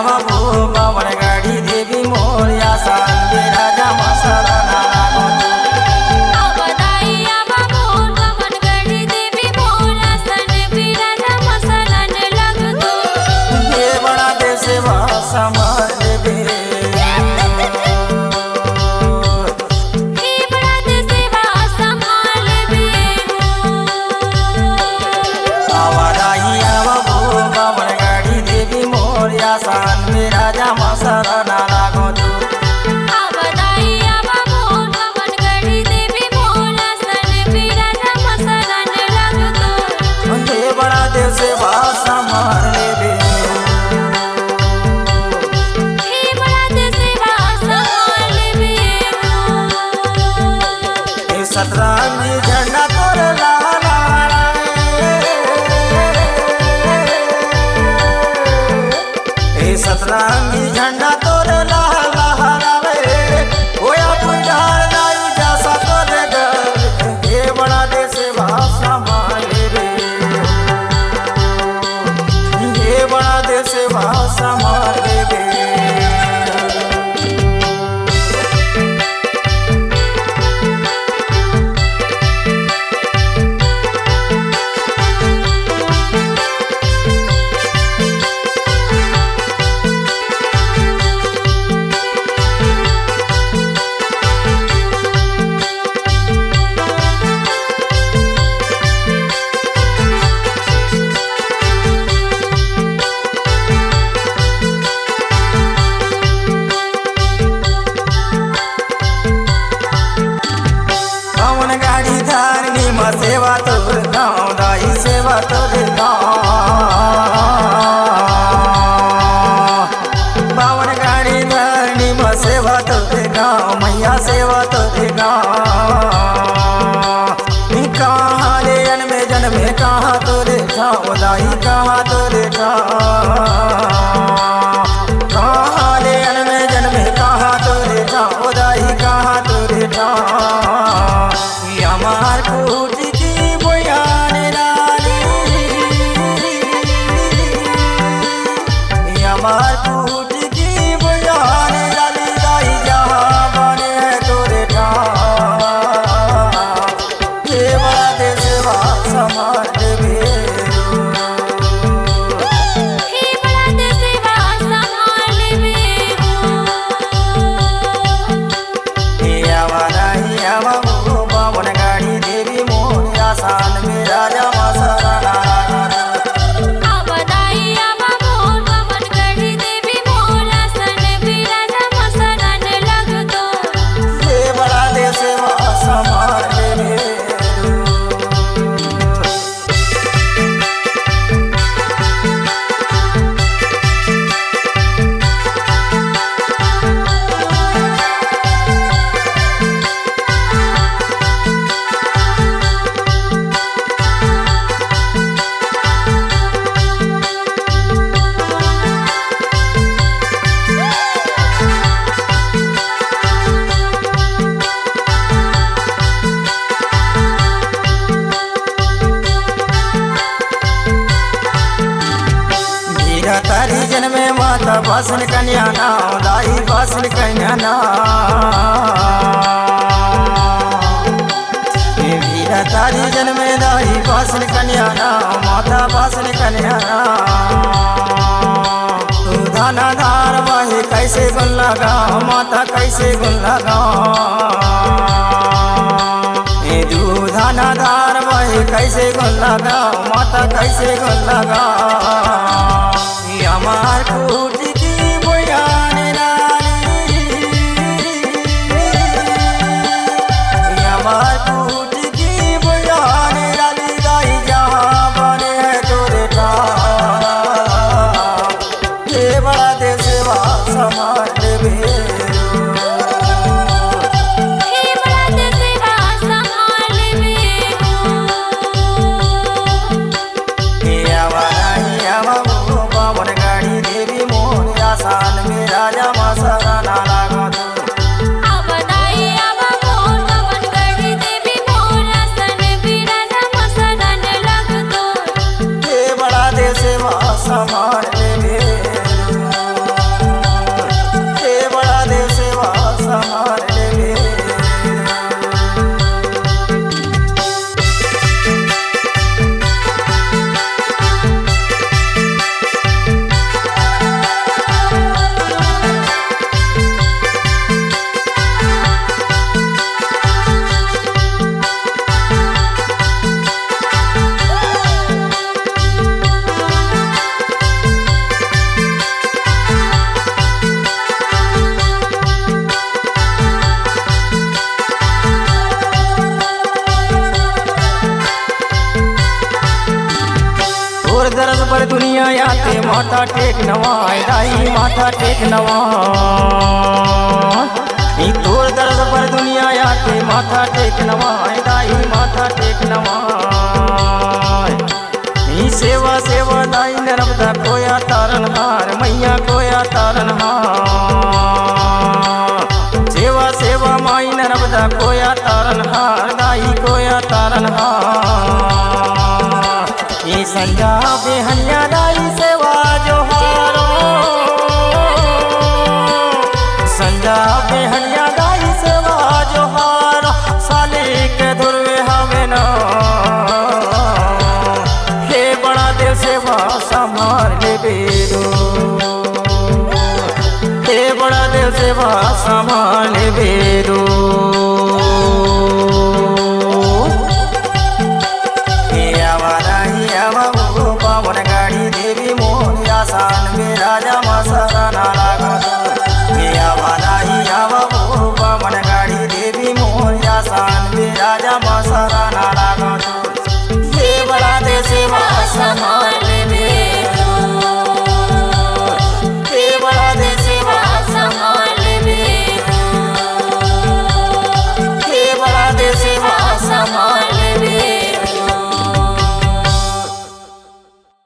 बाबू बावन गाड़ी देवी मोरिया सान राजा मसरा सान में राजा मसरा नाना गोदू आवदाइया बाबू बावन गाड़ी देवी मोला सन राजा मसरा ने लगतो ये बड़ा देव से भाषा मार ले बे ये बड़ा देव से भाषा मार ले बे ये सतरंगी झंडा तोर लाला सतरंगी झंडा तोर लहरावे होया पुजार लाई जैसा तोरे घर ये बड़ा देश भाषा मारे रे ये बड़ा देश भाषा मारे रे सेवा तोर गाँव दाई सेवा तोर गाँव बावन गाड़ी धरनी में सेवा तोर गाँव मैया सेवा तोर गाँव कहाँ ले जन्मे जन्मे कहाँ तोरे गाँव दाई कहाँ तोरे गाँव कहाँ ले जन्मे जन्मे कहाँ तोरे गाँव दाई कहाँ तोरे गाँव हमार कुटी की बोयाने लाली हमार कुटी की बोयाने लाली दाई जहाँ बने तोरे ठाम ये बड़ा देश भाषा मार देवे सान में राजा मसरा आवदाइया बाबू बावन गाड़ी देवी मोला सन राजा मसरा ने लगतो ये बड़ा देश भाषा मार ले तारी जन्मे माता बसन कन्या नाम दाई बसन कन्या वीरा तारी जन्मे दाई बसन कन्या नाम माता बसन कन्या तू धाना धार वही कैसे गुन लगाओ माता कैसे गुन लगाओ दूधाना धार वही कैसे गुन लगाओ माता कैसे गुन लगाओ हमार कुटी की बोयाने लाली हमार कुटी की बोयाने लाली दाई जहाँ बने तोरे ठाम ये बड़ा देश भाषा मार देवे सान में राजा मसरा नाना गोदू आवदाइया बाबू बावन गाड़ी देवी मोला सन राजा मसरा ने लगतो ये बड़ा देश भाषा मार ले दुनिया आते माथा टेक नवाय दाई माथा टेक नवा तोर दर्द पर दुनिया आते माथा टेक नवाय दाई माथा टेक नवा सेवा सेवा दाई नर्मदा कोया तारन हार मैया कोया तारन हार सेवा सेवा माई नर्मदा कोया तारन हार दाई कोया तारन हार संजा बेहनिया दाई सेवा जोहारो संजा बेहनिया दाई सेवा जोहारो साले के धुरवे हवे ना सेवा संभाल ले बेरो हे बड़ा देव सेवा संभाल ले बेरो।